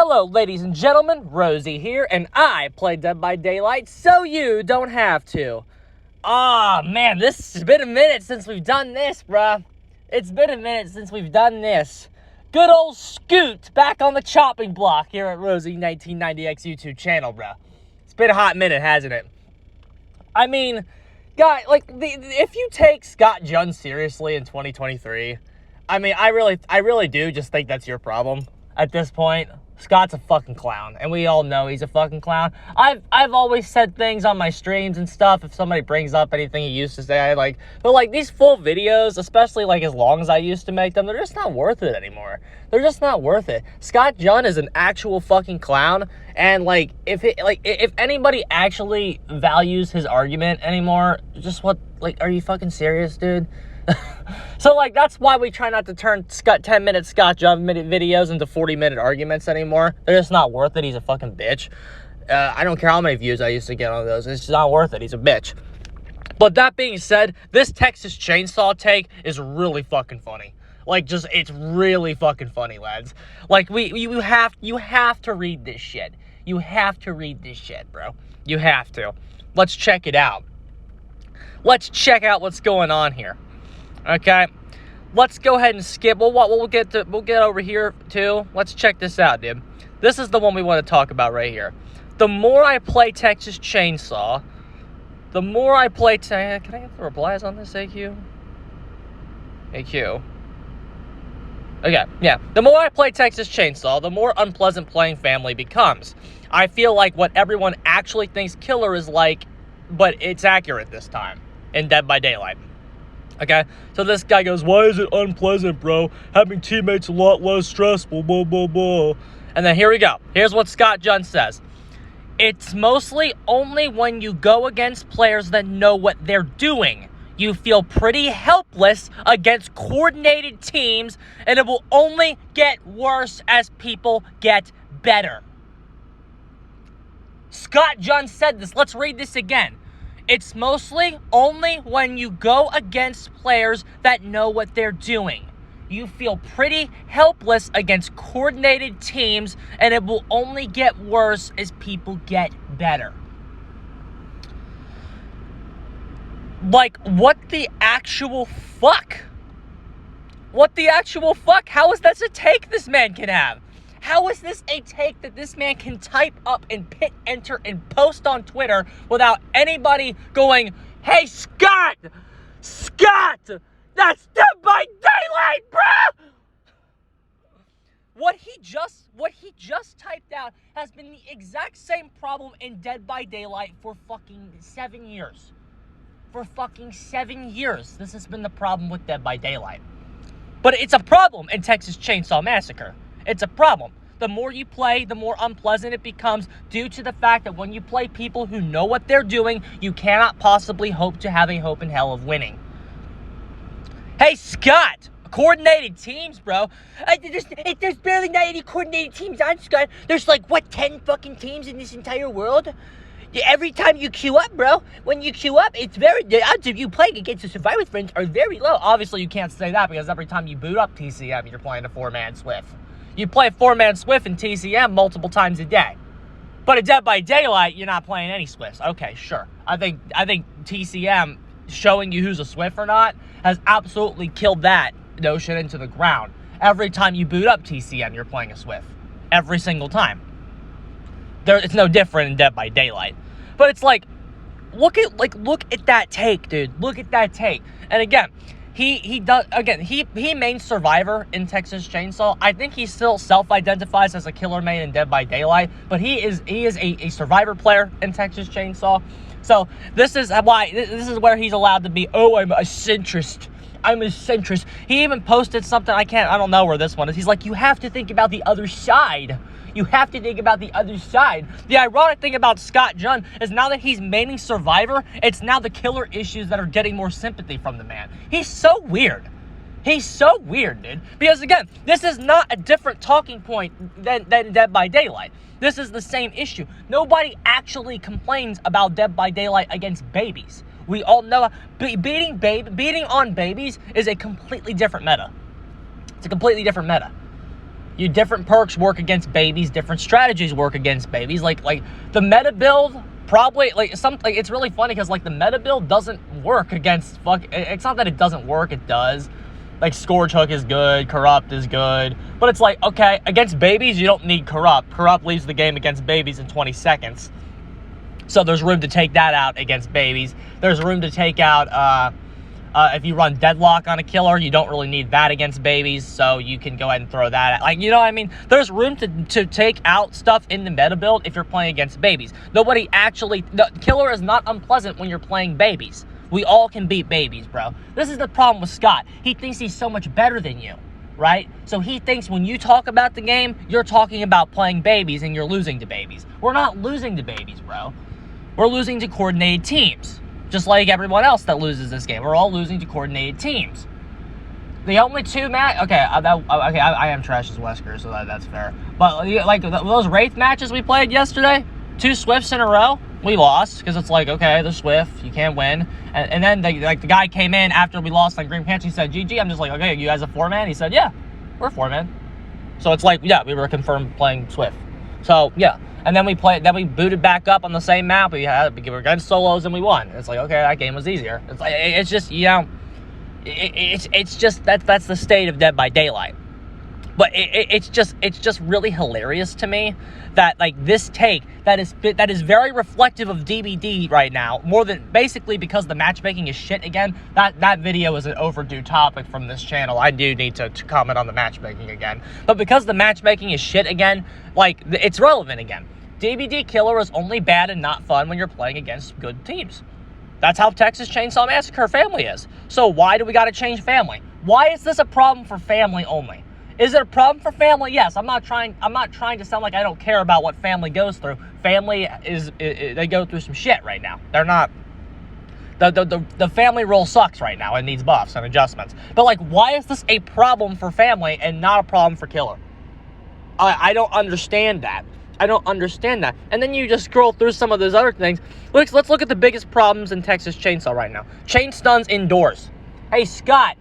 Hello, ladies and gentlemen, Rosie here, and I play Dead by Daylight so you don't have to. Aw, man, this has been a minute since we've done this, bruh. It's been a minute since we've done this. Good old Scoot back on the chopping block here at Rosie1990X YouTube channel, bruh. It's been a hot minute, hasn't it? I mean, guy, if you take Scott Junn seriously in 2023, I mean, I really do just think that's your problem at this point. Scott's a fucking clown, and we all know he's a fucking clown. I've always said things on my streams and stuff. If somebody brings up anything he used to say, but these full videos, especially as long as I used to make them, they're just not worth it anymore. They're just not worth it. Scott Junn is an actual fucking clown, and if anybody actually values his argument anymore, are you fucking serious, dude? So, that's why we try not to turn 10-minute Scott Junn videos into 40-minute arguments anymore. They're just not worth it. He's a fucking bitch. I don't care how many views I used to get on those. It's just not worth it. He's a bitch. But that being said, this Texas Chainsaw take is really fucking funny. It's really fucking funny, lads. You have to read this shit. You have to read this shit, bro. You have to. Let's check it out. Let's check out what's going on here. Okay, let's go ahead and skip. We'll get over here too. Let's check this out, dude. This is the one we want to talk about right here. The more I play Texas Chainsaw, the more I play. Can I get the replies on this, AQ? AQ. Okay, yeah. The more I play Texas Chainsaw, the more unpleasant playing family becomes. I feel like what everyone actually thinks Killer is like, but it's accurate this time in Dead by Daylight. Okay, so this guy goes, why is it unpleasant, bro? Having teammates a lot less stressful, blah, blah, blah. And then here we go. Here's what Scott Junn says. It's mostly only when you go against players that know what they're doing. You feel pretty helpless against coordinated teams, and it will only get worse as people get better. Scott Junn said this. Let's read this again. It's mostly only when you go against players that know what they're doing. You feel pretty helpless against coordinated teams, and it will only get worse as people get better. What the actual fuck? What the actual fuck? How is that a take this man can have? How is this a take that this man can type up and hit enter and post on Twitter without anybody going, hey, Scott, that's Dead by Daylight, bruh! What he just typed out has been the exact same problem in Dead by Daylight for fucking 7 years. For fucking 7 years, this has been the problem with Dead by Daylight. But it's a problem in Texas Chainsaw Massacre. It's a problem. The more you play, the more unpleasant it becomes due to the fact that when you play people who know what they're doing, you cannot possibly hope to have a hope in hell of winning. Hey, Scott! Coordinated teams, bro. There's barely not any coordinated teams on Scott. There's 10 fucking teams in this entire world? Every time you queue up, bro, when you queue up, the odds of you playing against the Survivor friends are very low. Obviously, you can't say that because every time you boot up TCM, you're playing a 4-man Swift. You play 4-man Swift in TCM multiple times a day. But at Dead by Daylight, you're not playing any Swifts. Okay, sure. I think TCM showing you who's a Swift or not has absolutely killed that notion into the ground. Every time you boot up TCM, you're playing a Swift. Every single time. It's no different in Dead by Daylight. But it's look at that take, dude. Look at that take. And again, he main Survivor in Texas Chainsaw. I think he still self-identifies as a killer main in Dead by Daylight, but he is a Survivor player in Texas Chainsaw. So this is where he's allowed to be, oh, I'm a centrist. He even posted something, I don't know where this one is. He's like, you have to think about the other side. You have to think about the other side. The ironic thing about Scott Junn is now that he's mainly Survivor, it's now the killer issues that are getting more sympathy from the man. He's so weird. He's so weird, dude. Because again, this is not a different talking point than Dead by Daylight. This is the same issue. Nobody actually complains about Dead by Daylight against babies. We all know beating on babies is a completely different meta. It's a completely different meta. Different perks work against babies, different strategies work against babies. Like the meta build probably, it's really funny because, like, the meta build doesn't work against it's not that it doesn't work, it does. Like, Scourge Hook is good, Corrupt is good, but it's like, okay, against babies, you don't need Corrupt. Corrupt leaves the game against babies in 20 seconds. So there's room to take that out against babies. There's room to take out, if you run Deadlock on a killer, you don't really need that against babies, so you can go ahead and throw that at, like, you know what I mean? There's room to take out stuff in the meta build if you're playing against babies. The killer is not unpleasant when you're playing babies. We all can beat babies, bro. This is the problem with Scott. He thinks he's so much better than you, right? So he thinks when you talk about the game, you're talking about playing babies and you're losing to babies. We're not losing to babies, bro. We're losing to coordinated teams. Just like everyone else that loses this game. We're all losing to coordinated teams. The only two I am trash as Wesker, so that's fair. But, like, those Wraith matches we played yesterday, 2 Swifts in a row, we lost, because it's like, okay, the Swift, you can't win. And then, the guy came in after we lost on Green Pants, he said, GG, I'm just like, okay, you guys a 4-man? He said, yeah, we're 4-man. So it's like, yeah, we were confirmed playing Swift. So, yeah. And then we booted back up on the same map. We were against solos and we won. It's like, okay, that game was easier. It's like, it's just, you know, it's just, that's the state of Dead by Daylight. But it's just really hilarious to me that, like, this take that is very reflective of DBD right now, more than basically because the matchmaking is shit again. That video is an overdue topic from this channel. I do need to comment on the matchmaking again. But because the matchmaking is shit again, like, it's relevant again. DBD Killer is only bad and not fun when you're playing against good teams. That's how Texas Chainsaw Massacre family is. So why do we got to change family? Why is this a problem for family only? Is it a problem for family? Yes. I'm not trying to sound like I don't care about what family goes through. Family they go through some shit right now. They're not. The family role sucks right now. It needs buffs and adjustments. But, like, why is this a problem for family and not a problem for killer? I don't understand that. I don't understand that. And then you just scroll through some of those other things. Let's look at the biggest problems in Texas Chainsaw right now. Chain stuns indoors. Hey, Scott.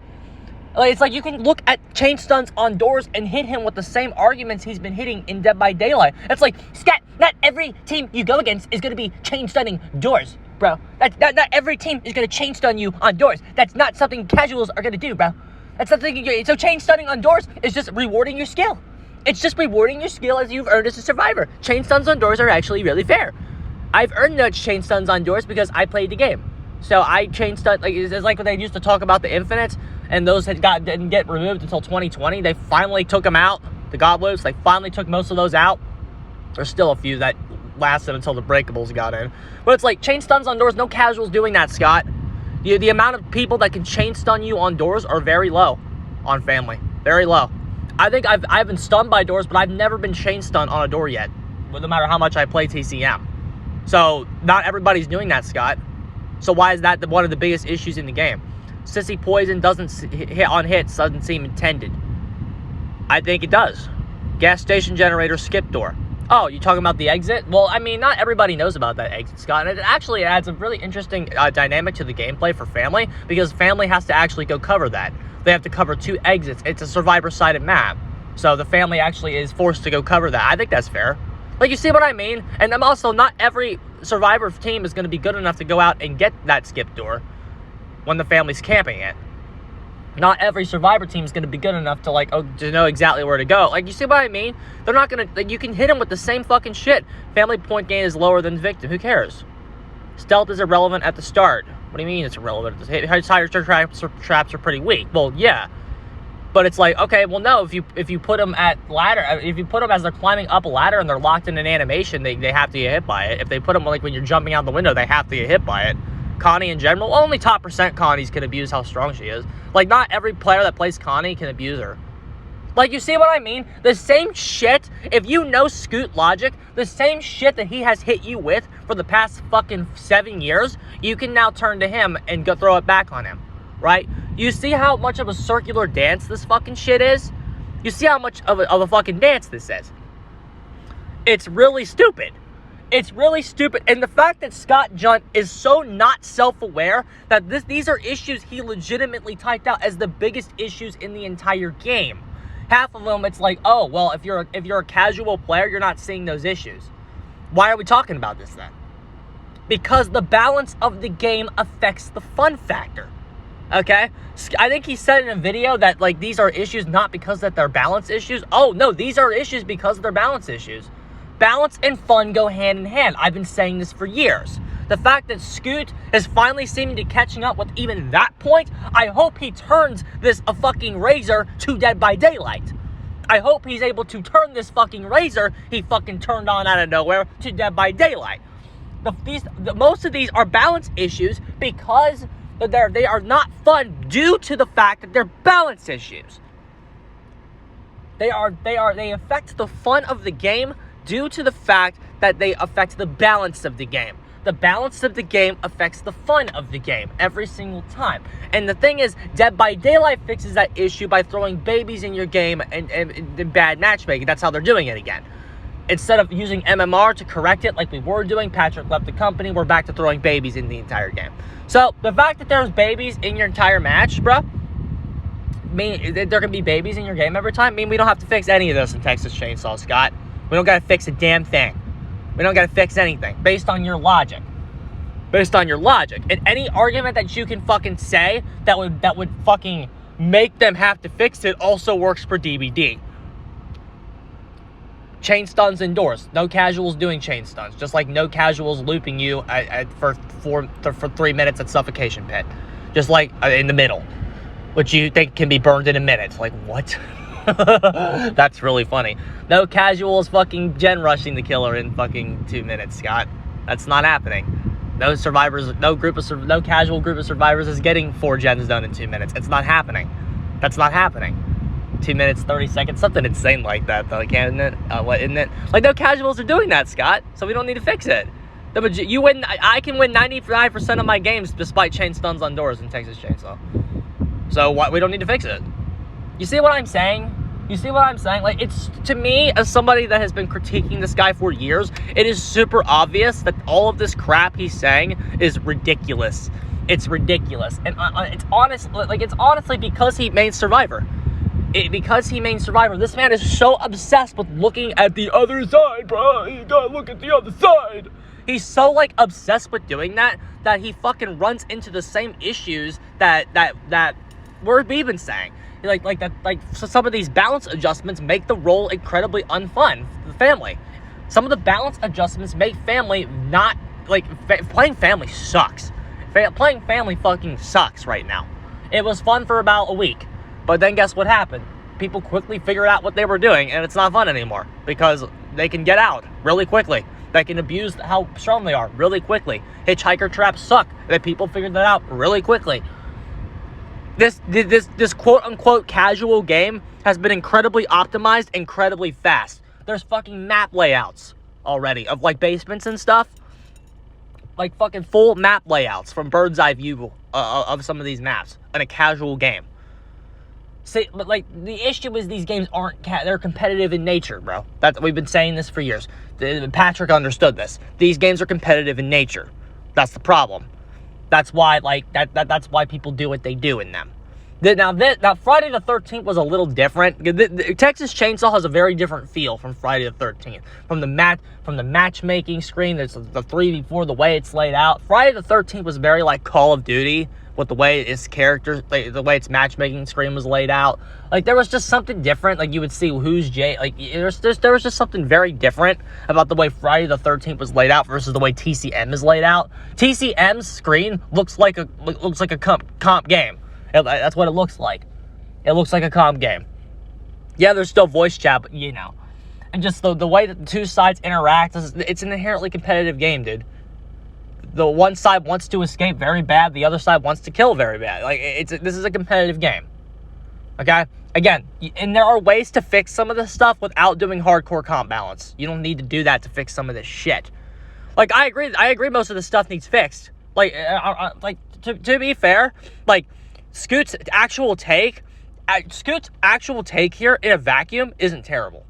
It's like you can look at chain stuns on doors and hit him with the same arguments he's been hitting in Dead by Daylight. It's like, Scott, not every team you go against is going to be chain stunning doors, bro. Not every team is going to chain stun you on doors. That's not something casuals are going to do, bro. That's something so chain stunning on doors is just rewarding your skill. It's just rewarding your skill as you've earned as a survivor. Chain stuns on doors are actually really fair. I've earned those chain stuns on doors because I played the game. So I chain stun, like, it's like when they used to talk about the infinites, and those didn't get removed until 2020. They finally took them out, the goblins. They finally took most of those out. There's still a few that lasted until the breakables got in. But it's like, chain stuns on doors, no casuals doing that, Scott. The amount of people that can chain stun you on doors are very low on family. Very low. I think I've been stunned by doors, but I've never been chain stunned on a door yet, no matter how much I play TCM. So not everybody's doing that, Scott. So why is that one of the biggest issues in the game? Sissy Poison doesn't hit on hits, doesn't seem intended. I think it does. Gas station generator skip door. Oh, you talking about the exit? Well, I mean, not everybody knows about that exit, Scott. And it actually adds a really interesting dynamic to the gameplay for family, because family has to actually go cover that. They have to cover 2 exits. It's a survivor-sided map. So the family actually is forced to go cover that. I think that's fair. Like, you see what I mean? And I'm also, not every survivor team is going to be good enough to go out and get that skip door when the family's camping it. Not every survivor team is going to be good enough to, to know exactly where to go. Like, you see what I mean? They're not going to, like, you can hit them with the same fucking shit. Family point gain is lower than victim. Who cares? Stealth is irrelevant at the start. What do you mean it's irrelevant? Higher traps are pretty weak. Well, yeah. But it's like, okay, well, no, if you put them at ladder, if you put them as they're climbing up a ladder and they're locked in an animation, they have to get hit by it. If they put them, like, when you're jumping out the window, they have to get hit by it. Connie in general, well, only top percent Connies can abuse how strong she is. Like, not every player that plays Connie can abuse her. Like, you see what I mean? The same shit, if you know Scoot logic, the same shit that he has hit you with for the past fucking 7 years, you can now turn to him and go throw it back on him, right? You see how much of a circular dance this fucking shit is? You see how much of a fucking dance this is? It's really stupid. It's really stupid. And the fact that Scott Junt is so not self-aware that these are issues he legitimately typed out as the biggest issues in the entire game half of them, it's like, oh, well, if you're a casual player, you're not seeing those issues. Why are we talking about this then? Because the balance of the game affects the fun factor. Okay? I think he said in a video that, like, these are issues not because that they're balance issues. Oh, no, these are issues because they're balance issues. Balance and fun go hand in hand. I've been saying this for years. The fact that Scoot is finally seeming to catching up with even that point, I hope he turns this a fucking razor to Dead by Daylight. I hope he's able to turn this fucking razor he fucking turned on out of nowhere to Dead by Daylight. Most of these are balance issues because they are not fun due to the fact that they're balance issues. They affect the fun of the game due to the fact that they affect the balance of the game. The balance of the game affects the fun of the game every single time. And the thing is, Dead by Daylight fixes that issue by throwing babies in your game and bad matchmaking. That's how they're doing it again. Instead of using MMR to correct it like we were doing, Patrick left the company, we're back to throwing babies in the entire game. So, the fact that there's babies in your entire match, bro, mean there can be babies in your game every time, we don't have to fix any of this in Texas Chainsaw, Scott. We don't gotta fix a damn thing. We don't gotta fix anything based on your logic. Based on your logic. And any argument that you can fucking say that would fucking make them have to fix it also works for DBD. Chain stuns indoors. No casuals doing chain stuns. Just like no casuals looping you for 3 minutes at Suffocation Pit. Just like in the middle. Which you think can be burned in a minute. Like, what? That's really funny. No casuals fucking gen rushing the killer in fucking 2 minutes, Scott. That's not happening. No survivors, no casual group of survivors is getting 4 gens done in 2 minutes. It's not happening. That's not happening. 2 minutes, 30 seconds, something insane like that, though, isn't it? What, isn't it? Like, no casuals are doing that, Scott, so we don't need to fix it. I can win 95% of my games despite chain stuns on doors in Texas Chainsaw. So what? We don't need to fix it. You see what I'm saying? You see what I'm saying? Like, it's, to me, as somebody that has been critiquing this guy for years, it is super obvious that all of this crap he's saying is ridiculous. It's ridiculous. And it's honestly because he made Survivor. Because he made Survivor, this man is so obsessed with looking at the other side, bro. You gotta look at the other side. He's so, like, obsessed with doing that he fucking runs into the same issues that we've been saying. So some of these balance adjustments make the role incredibly unfun for the family. Some of the balance adjustments make family not, like, playing family sucks. Playing family fucking sucks right now. It was fun for about a week, but then guess what happened? People quickly figured out what they were doing, and it's not fun anymore, because they can get out really quickly. They can abuse how strong they are really quickly. Hitchhiker traps suck. That people figured that out really quickly. This quote-unquote casual game has been incredibly optimized, incredibly fast. There's fucking map layouts already of, like, basements and stuff. Like, fucking full map layouts from bird's eye view of some of these maps in a casual game. See, but, like, the issue is these games aren't they're competitive in nature, bro. We've been saying this for years. Patrick understood this. These games are competitive in nature. That's the problem. That's why, like, that's why people do what they do in them. Now Friday the 13th was a little different. Texas Chainsaw has a very different feel from Friday the 13th. From the matchmaking screen, there's the 3v4, the way it's laid out. Friday the 13th was very like Call of Duty, with the way its characters, the way its matchmaking screen was laid out. Like, there was just something different. Like, you would see who's Jay. Like, there was just something very different about the way Friday the 13th was laid out versus the way TCM is laid out. TCM's screen looks like a comp game. That's what it looks like. It looks like a comp game. Yeah, there's still voice chat, but, you know. And just the way that the two sides interact, it's an inherently competitive game, dude. The one side wants to escape very bad. The other side wants to kill very bad. Like, this is a competitive game. Okay? Again, and there are ways to fix some of this stuff without doing hardcore comp balance. You don't need to do that to fix some of this shit. Like, I agree most of the stuff needs fixed. Like, to be fair, like, Scoot's actual take here in a vacuum isn't terrible.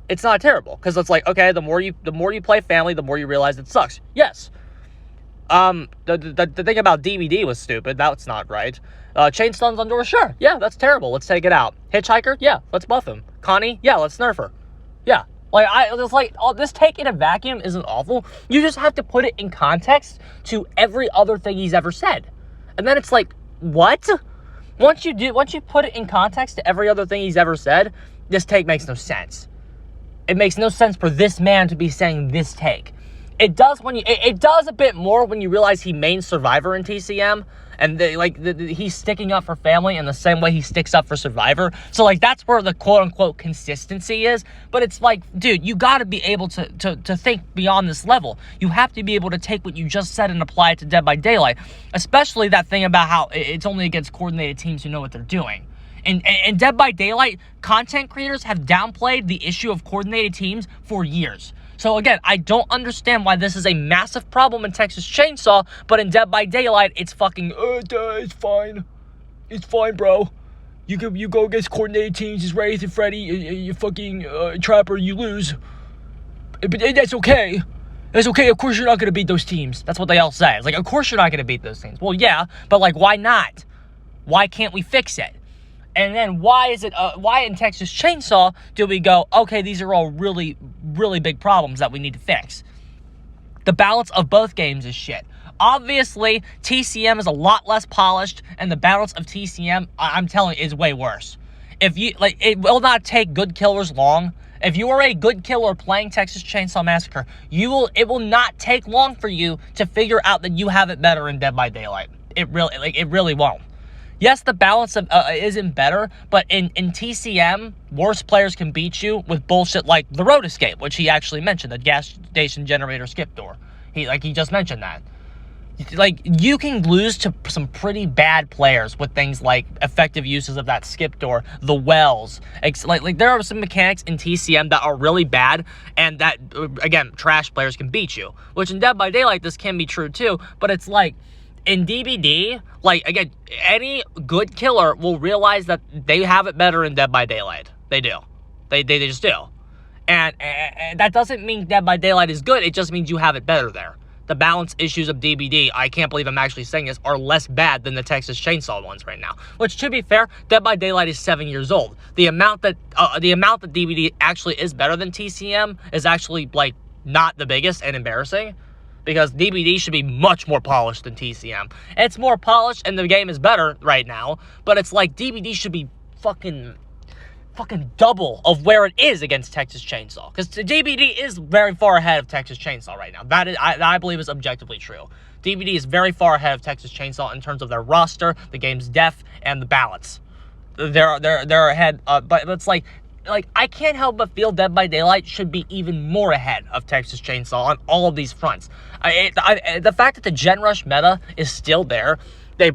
It's not terrible. Because it's like, okay, the more you play family, the more you realize it sucks. Yes. The thing about DVD was stupid. That's not right. Chainstone's on door, sure. Yeah, that's terrible. Let's take it out. Hitchhiker, yeah, let's buff him. Connie, yeah, let's nerf her. Yeah. This take in a vacuum isn't awful. You just have to put it in context to every other thing he's ever said. And then it's like, what? Once you put it in context to every other thing he's ever said, this take makes no sense. It makes no sense for this man to be saying this take. It does it does a bit more when you realize he main Survivor in TCM, and he's sticking up for family in the same way he sticks up for Survivor. So that's where the quote unquote consistency is. But it's like, dude, you got to be able to think beyond this level. You have to be able to take what you just said and apply it to Dead by Daylight, especially that thing about how it's only against coordinated teams who know what they're doing. In Dead by Daylight, content creators have downplayed the issue of coordinated teams for years. So again, I don't understand why this is a massive problem in Texas Chainsaw, but in Dead by Daylight, it's fucking, it's fine. It's fine, bro. You go against coordinated teams, it's Wraith and Freddy, you fucking Trapper, you lose. But that's okay. That's okay, of course you're not going to beat those teams. That's what they all say. It's like, of course you're not going to beat those teams. Well, yeah, but why not? Why can't we fix it? And then why in Texas Chainsaw do we go, okay, these are all really, really big problems that we need to fix? The balance of both games is shit. Obviously, TCM is a lot less polished, and the balance of TCM, I'm telling you, is way worse. It will not take good killers long. If you are a good killer playing Texas Chainsaw Massacre, it will not take long for you to figure out that you have it better in Dead by Daylight. It really won't. Yes, the balance isn't better, but in TCM, worse players can beat you with bullshit like the road escape, which he actually mentioned, the gas station generator skip door. He just mentioned that. You can lose to some pretty bad players with things like effective uses of that skip door, the wells. There are some mechanics in TCM that are really bad, and that, again, trash players can beat you. Which in Dead by Daylight, this can be true too, but it's like, in DBD, again, any good killer will realize that they have it better in Dead by Daylight. They do. They just do. And that doesn't mean Dead by Daylight is good. It just means you have it better there. The balance issues of DBD, I can't believe I'm actually saying this, are less bad than the Texas Chainsaw ones right now. Which, to be fair, Dead by Daylight is 7 years old. The amount that DBD actually is better than TCM is actually, not the biggest and embarrassing. Because DBD should be much more polished than TCM. It's more polished and the game is better right now, but it's like DBD should be fucking double of where it is against Texas Chainsaw. Because DBD is very far ahead of Texas Chainsaw right now. That is, I believe, is objectively true. DBD is very far ahead of Texas Chainsaw in terms of their roster, the game's depth, and the balance. They're ahead, but it's like I can't help but feel Dead by Daylight should be even more ahead of Texas Chainsaw on all of these fronts. The fact that the Gen Rush meta is still there, they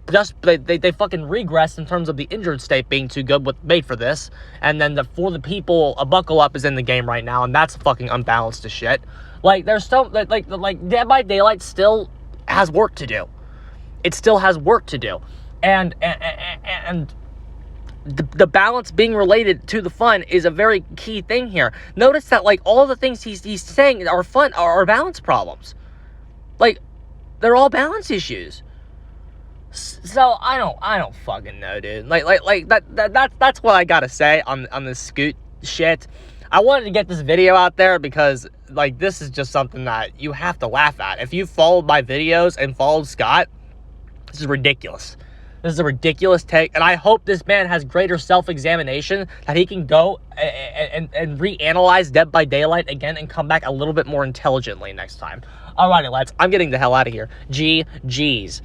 fucking regress in terms of the injured state being too good made for this, and then For the People, a Buckle Up is in the game right now, and that's fucking unbalanced as shit. There's still, Dead by Daylight still has work to do. It still has work to do. And the balance being related to the fun is a very key thing here. Notice that all the things he's saying are fun are balance problems. They're all balance issues. So I don't fucking know, dude. That's what I gotta say on this Scoot shit. I wanted to get this video out there because this is just something that you have to laugh at. If you followed my videos and followed Scott, this is ridiculous. This is a ridiculous take, and I hope this man has greater self-examination, that he can go and reanalyze Dead by Daylight again and come back a little bit more intelligently next time. Alrighty, lads, I'm getting the hell out of here. GG's.